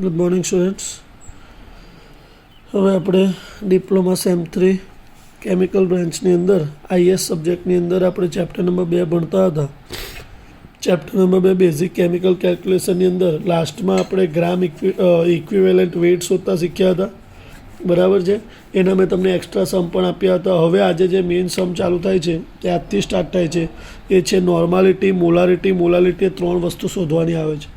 Good morning students. હવે આપણે diploma same 3 chemical બ્રાન્ચની અંદર આઈએસ સબ્જેક્ટની અંદર આપણે ચેપ્ટર નંબર 2 ભણતા હતા. ચેપ્ટર નંબર 2 બેઝિક કેમિકલ કેલ્ક્યુલેશનની અંદર લાસ્ટમાં આપણે ગ્રામ ઇક્વિવેલન્ટ વેટ શોધતા શીખ્યા હતા. બરાબર છે. એના મેં તમને એક્સ્ટ્રા સમ પણ આપ્યા હતા. હવે આજે જે મેઇન સમ ચાલુ થાય છે તે આજથી સ્ટાર્ટ થાય છે એ છે નોર્માલિટી, મોલાલિટી 3 વસ્તુ શોધવાની આવે છે.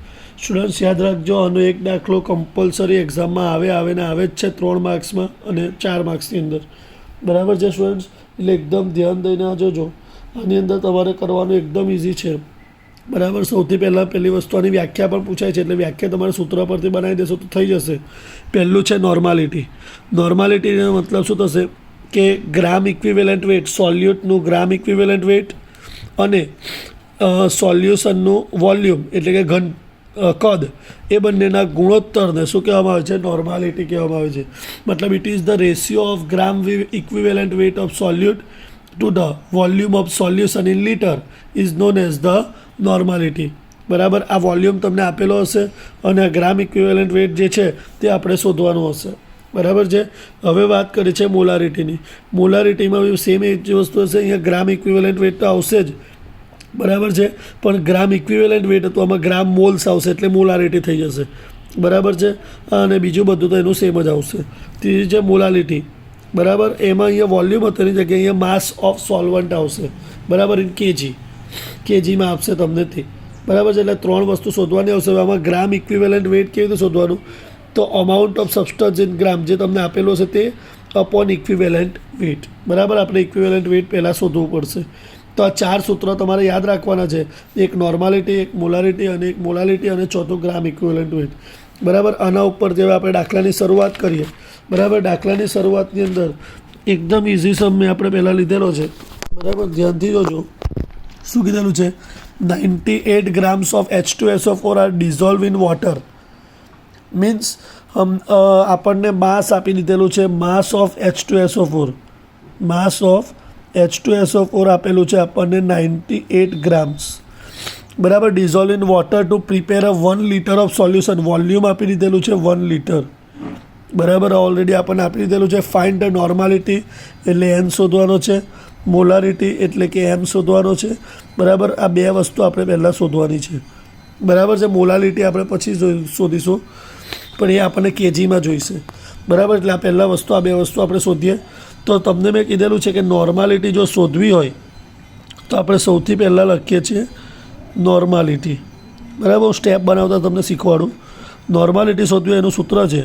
સ્ટુડન્ટ્સ યાદ રાખજો, આનો એક દાખલો કમ્પલસરી એક્ઝામમાં આવે ને આવે જ છે 3 માર્ક્સમાં અને 4 માર્ક્સની અંદર. બરાબર છે સ્ટુડન્ટ્સ, એટલે એકદમ ધ્યાન દઈને આ જોજો. આની અંદર તમારે કરવાનું એકદમ ઇઝી છે. બરાબર. સૌથી પહેલી વસ્તુ આની વ્યાખ્યા પણ પૂછાય છે, એટલે વ્યાખ્યા તમારે સૂત્ર પરથી બનાવી દેશો તો થઈ જશે. પહેલું છે નોર્માલિટી. નોર્માલિટીનો મતલબ શું થશે કે ગ્રામ ઇક્વિવેલન્ટ વેટ, સોલ્યુટનું ગ્રામ ઇક્વિવેલન્ટ વેટ અને સોલ્યુશનનું વોલ્યુમ એટલે કે ઘન કદ, એ બંનેના ગુણોત્તરને શું કહેવામાં આવે છે? નોર્માલિટી કહેવામાં આવે છે. મતલબ it is the ratio of gram equivalent weight of સોલ્યુટ to the volume of solution in litre is known as the normality. બરાબર. આ વોલ્યુમ તમને આપેલો હશે અને આ ગ્રામ ઇક્વિવેલન્ટ વેટ જે છે તે આપણે શોધવાનું હશે. બરાબર છે. હવે વાત કરીએ છીએ મોલારિટીની. મોલારિટીમાં સેમ એ જ વસ્તુ હશે. અહીંયા ગ્રામ ઇક્વિવેલન્ટ વેટ તો આવશે જ. બરાબર છે. પણ ગ્રામ ઇક્વિવેલન્ટ વેટ હતું, આમાં ગ્રામ મોલ્સ આવશે એટલે મોલારિટી થઈ જશે. બરાબર છે. અને બીજું બધું તો એનું સેમ જ આવશે. ત્રીજી છે મોલાલિટી. બરાબર. એમાં અહીંયા વોલ્યુમ હતું એની જગ્યાએ અહીંયા માસ ઓફ સોલ્વન્ટ આવશે. બરાબર. ઇન કેજીમાં આપશે તમને તે. બરાબર છે. એટલે 3 વસ્તુ શોધવાની આવશે. આમાં ગ્રામ ઇક્વિવેલન્ટ વેટ કેવી રીતે શોધવાનું? તો અમાઉન્ટ ઓફ સબસ્ટન્સ ઇન ગ્રામ જે તમને આપેલો છે તે અપોન ઇક્વિવેલન્ટ વેટ. બરાબર. આપણે ઇક્વિવેલન્ટ વેટ પહેલાં શોધવું પડશે. તો આ 4 સૂત્રો તમારે યાદ રાખવાના છે. એક નોર્માલિટી, એક મોલારિટી અને એક મોલાલિટી અને ચોથું ગ્રામ ઇક્વિવેલન્ટ વેટ. બરાબર. આના ઉપર જેવા આપણે દાખલાની શરૂઆત કરીએ. બરાબર. દાખલાની શરૂઆતની અંદર એકદમ ઇઝી સમ મેં આપણે પહેલાં લીધેલો છે. બરાબર. ધ્યાનથી જોજો. શું કીધેલું છે? 98 grams of H2SO4 are dissolved in water. Means આપણને માસ આપી દીધેલું છે, માસ of H2SO4. Mass of H2SO4 આપેલું છે આપણને 98 grams. બરાબર. Dissolve in water to prepare a 1 liter of solution. Volume આપી દીધેલું છે 1 liter. બરાબર. ઓલરેડી આપણને આપી દીધેલું છે. ફાઇન્ડ ધ નોર્માલિટી એટલે n શોધવાનો છે. મોલારિટી એટલે કે m શોધવાનો છે. બરાબર. આ 2 વસ્તુ આપણે પહેલાં શોધવાની છે. બરાબર છે. મોલાલિટી આપણે પછી શોધીશું, પણ એ આપણને કેજીમાં જોઈશે. બરાબર. એટલે આ પહેલાં વસ્તુ, આ 2 વસ્તુ આપણે શોધીએ. તો તમને મેં કીધેલું છે કે નોર્માલિટી જો શોધવી હોય તો આપણે સૌથી પહેલાં લખીએ છીએ નોર્માલિટી. બરાબર. હું સ્ટેપ બનાવતા તમને શીખવાડું. નોર્માલિટી શોધવી એનું સૂત્ર છે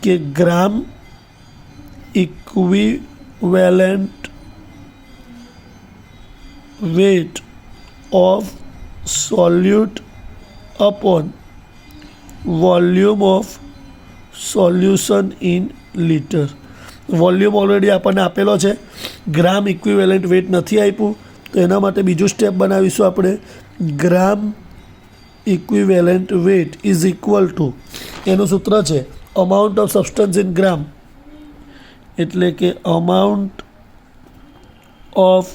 કે gram equivalent weight of solute upon volume of solution in litre. Volume already આપણને આપેલો છે. ગ્રામ ઇક્વિવેલન્ટ વેટ નથી આપ્યું, તો એના માટે બીજું સ્ટેપ બનાવીશું આપણે. Gram equivalent weight is equal to, એનું સૂત્ર છે amount of substance in gram એટલે કે amount of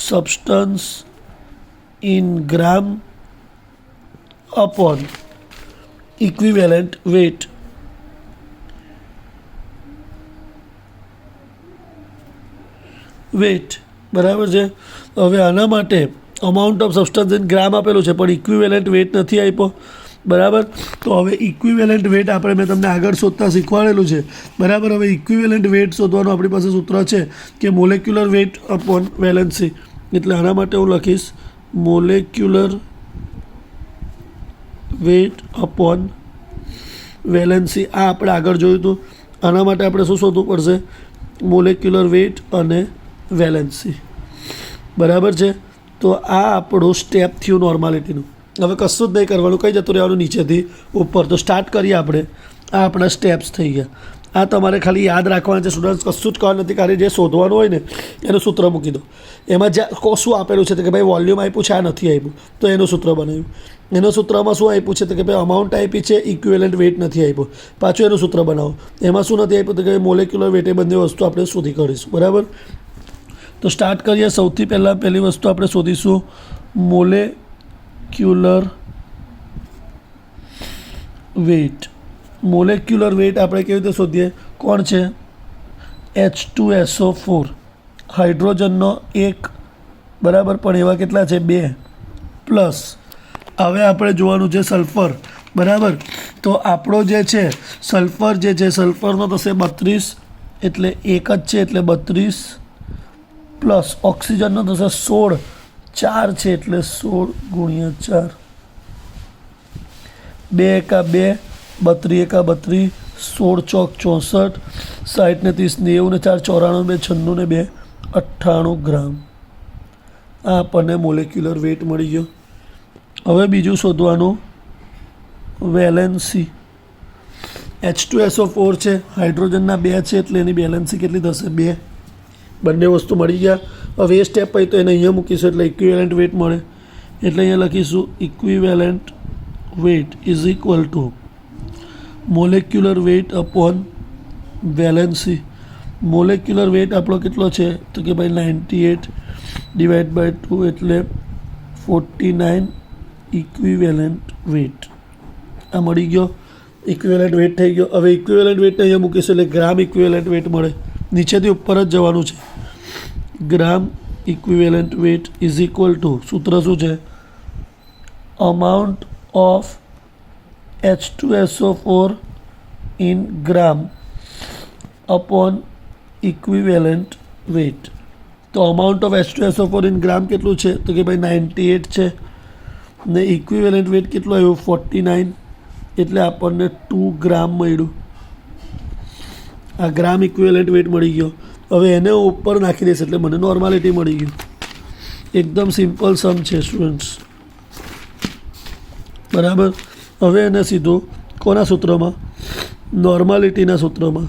substance in gram upon equivalent weight. બરાબર છે. હવે આના માટે amount of substance in gram આપેલું છે પણ ઇક્વિવેલન્ટ વેટ નથી આપ્યો. બરાબર. તો હવે ઇક્વિવેલન્ટ વેટ આપણે મેં તમને આગળ શોધતા શીખવાડેલું છે. બરાબર. હવે ઇક્વિવેલન્ટ વેટ શોધવાનું આપણી પાસે સૂત્ર છે કે મોલેક્યુલર વેટ અપોન વેલેન્સી. એટલે આના માટે હું લખીશ મોલેક્યુલર વેટ અપોન વેલેન્સી. આ આપણે આગળ જોયું હતું. આના માટે આપણે શું શોધવું પડશે? મોલેક્યુલર વેટ અને વેલેન્સી. બરાબર છે. તો આ આપણું સ્ટેપ થયું નોર્માલિટીનું. હવે કશું જ નહીં કરવાનું, કઈ જતું રહેવાનું નીચેથી ઉપર. તો સ્ટાર્ટ કરીએ આપણે. આ આપણા સ્ટેપ્સ થઈ ગયા. આ તમારે ખાલી યાદ રાખવાના છે સ્ટુડન્ટ્સ. કશું જ કરવાનું નથી. ખાલી જે શોધવાનું હોય ને એનું સૂત્ર મૂકી દો. એમાં જ્યાં શું આપેલું છે કે ભાઈ વોલ્યુમ આપ્યું છે, આ નથી આપ્યું, તો એનું સૂત્ર બનાવ્યું. એના સૂત્રમાં શું આપ્યું છે કે ભાઈ અમાઉન્ટ આપી છે, ઇક્વિવેલન્ટ વેટ નથી આપ્યું. પાછું એનું સૂત્ર બનાવો. એમાં શું નથી આપ્યું? તો કે મોલેક્યુલર વેટ. એ બંને વસ્તુ આપણે શોધી કાઢીશું. બરાબર. તો સ્ટાર્ટ કરીએ. સૌથી પહેલાં પહેલી વસ્તુ આપણે શોધીશું મોલેક્યુલર weight. મોલેક્યુલર વેઇટ આપણે કેવી રીતે શોધીએ? કોણ છે? H2SO4 હાઇડ્રોજનનો 1 બરાબર, પણ એવા કેટલા છે? 2 પ્લસ હવે આપણે જોવાનું છે સલ્ફર બરાબર. તો આપણો જે છે સલ્ફર જે છે સલ્ફરનો થશે 32 એટલે 1 જ છે એટલે 32 પ્લસ ઓક્સિજનનો થશે 16 4 છે એટલે 16 ગુણ્યા 4 2 એકા 2 32 એકા 32 16 ચોક 64 60 ને 30 90 ને 4 94 2 96 ને 2 98 ગ્રામ. આ આપણને મોલેક્યુલર વેઇટ મળી ગયો. હવે બીજું શોધવાનું વેલેન્સી. H2SO4 છે, હાઇડ્રોજનના 2 છે એટલે એની બેલેન્સી કેટલી થશે? 2. બંને વસ્તુ મળી ગયા. હવે એ સ્ટેપ પછી તો એને અહીંયા મૂકીશું એટલે ઇક્વિવેલન્ટ વેઇટ મળે. એટલે અહીંયા લખીશું equivalent weight is equal to molecular weight upon valency. Molecular weight આપણો કેટલો છે? તો કે ભાઈ 98 ડિવાઈડ બાય 2 એટલે 49 ઇક્વિવેલન્ટ વેઇટ. આ મળી ગયો, ઇક્વિવેલન્ટ વેઇટ થઈ ગયો. હવે ઇક્વિવેલન્ટ વેઇટને અહીંયા મૂકીશું એટલે ગ્રામ ઇક્વિવેલન્ટ વેઇટ મળે. નીચેથી ઉપર જ જવાનું છે. Gram equivalent weight is equal to, સૂત્ર શું છે? Amount of H2SO4 in gram upon equivalent weight. તો amount of H2SO4 in gram કેટલું છે? તો કે ભાઈ 98 છે ને ઇક્વિવેલન્ટ વેઇટ કેટલું આવ્યું? 49 એટલે આપણને 2 ગ્રામ મળ્યું. આ ગ્રામ ઇક્વિવેલન્ટ વેઇટ મળી ગયો. હવે એને ઉપર નાખી દઈશ એટલે મને નોર્માલિટી મળી ગયું. એકદમ સિમ્પલ સમ છે સ્ટુડન્ટ્સ બરાબર. હવે એને સીધું કોના સૂત્રમાં? નોર્માલિટીના સૂત્રમાં.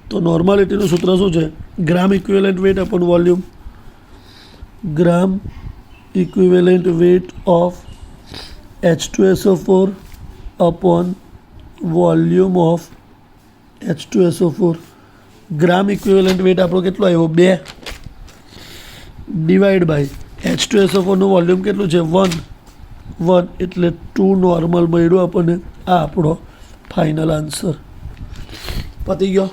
તો નોર્માલિટીનું સૂત્ર શું છે? Gram equivalent weight upon volume. Gram equivalent weight of H2SO4 upon volume of H2SO4. Gram equivalent weight આપણો કેટલો આવ્યો? 2 ડિવાઈડ બાય H2SO4નું વોલ્યુમ કેટલું છે? 1 એટલે 2 નોર્મલ મળ્યું આપણને. આ આપણો ફાઇનલ આન્સર. પતી ગયો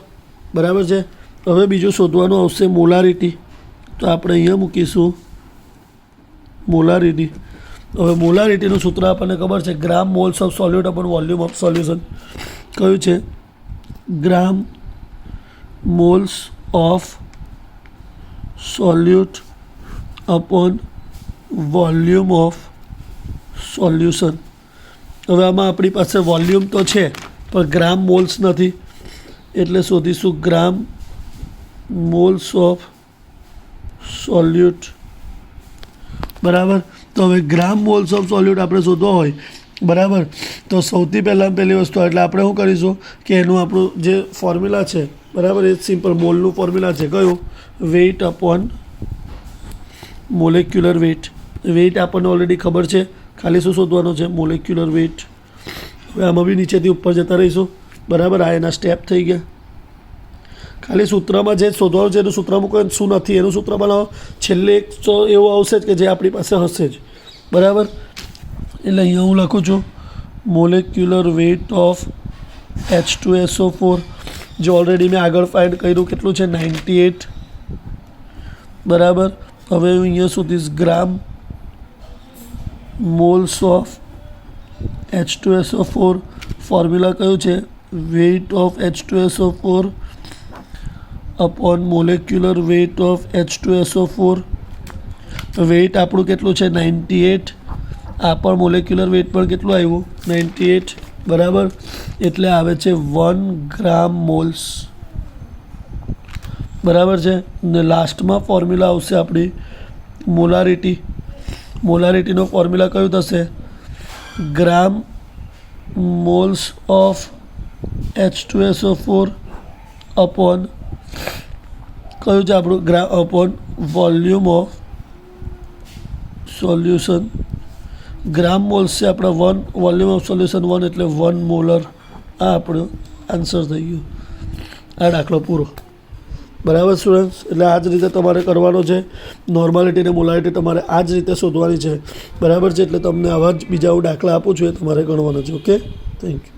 બરાબર છે. હવે બીજું શોધવાનું આવશે મોલારિટી. તો આપણે અહીંયા મૂકીશું મોલારિટી. હવે મોલારિટીનું સૂત્ર આપણને ખબર છે, gram moles of solute upon volume of solution. કયું છે? Gram moles of solute upon volume of solution. હવે આમાં આપણી પાસે વોલ્યુમ તો છે પણ ગ્રામ મોલ્સ નથી એટલે શોધીશું ગ્રામ મોલ્સ ઓફ સોલ્યુટ બરાબર. તો હવે ગ્રામ મોલ્સ ઓફ સોલ્યુટ આપણે શોધવા હોય બરાબર, તો સૌથી પહેલી વસ્તુ એટલે આપણે શું કરીશું કે એનું આપણું જે ફોર્મ્યુલા છે બરાબર, એ સિમ્પલ મોલનું ફોર્મ્યુલા છે. કયું? Weight upon molecular weight. Weight આપણને ઓલરેડી ખબર છે, ખાલી શું શોધવાનું છે? Molecular weight. હવે આમાં બી નીચેથી ઉપર જતા રહીશું બરાબર. આ એના સ્ટેપ થઈ ગયા. ખાલી સૂત્રમાં જે શોધવાનું છે એનું સૂત્ર મૂકો, શું નથી એનું સૂત્ર બનાવો. છેલ્લે એક તો એવું આવશે જ કે જે આપણી પાસે હશે જ બરાબર. એટલે અહીંયા હું લખું છું મોલેક્યુલર વેઇટ ઓફ H2SO4 જે ઓલરેડી મેં આગળ ફાઇન્ડ કર્યું કેટલું છે? 98 બરાબર. હવે હું અહીંયા સુધીશ gram moles of H2SO4. Formula કયું છે? Weight of H2SO4 upon molecular weight of H2SO4. Weight આપણું કેટલું છે? 98. આ પણ મોલેક્યુલર વેઇટ પણ કેટલું આવ્યું? 98 બરાબર. એટલે આવે છે 1 ગ્રામ મોલ્સ બરાબર છે. ને લાસ્ટમાં ફોર્મ્યુલા આવશે આપણી મોલારિટી. મોલારિટીનો ફોર્મ્યુલા કયું થશે? ગ્રામ મોલ્સ ઓફ H2SO4 અપોન કયું છે આપણું? Gram upon volume of solution. Gram moles છે આપણા 1, વોલ્યુમ ઓફ સોલ્યુશન 1 એટલે 1 મોલર. આ આપણો આન્સર થઈ ગયો. આ દાખલો પૂરો બરાબર સ્ટુડન્ટ્સ. એટલે આ જ રીતે તમારે કરવાનો છે. નોર્માલિટી અને મોલારિટી તમારે આ જ રીતે શોધવાની છે બરાબર છે. એટલે તમને આવા જ બીજા હું દાખલા આપું છું એ તમારે ગણવાનો છે. Okay, thank you.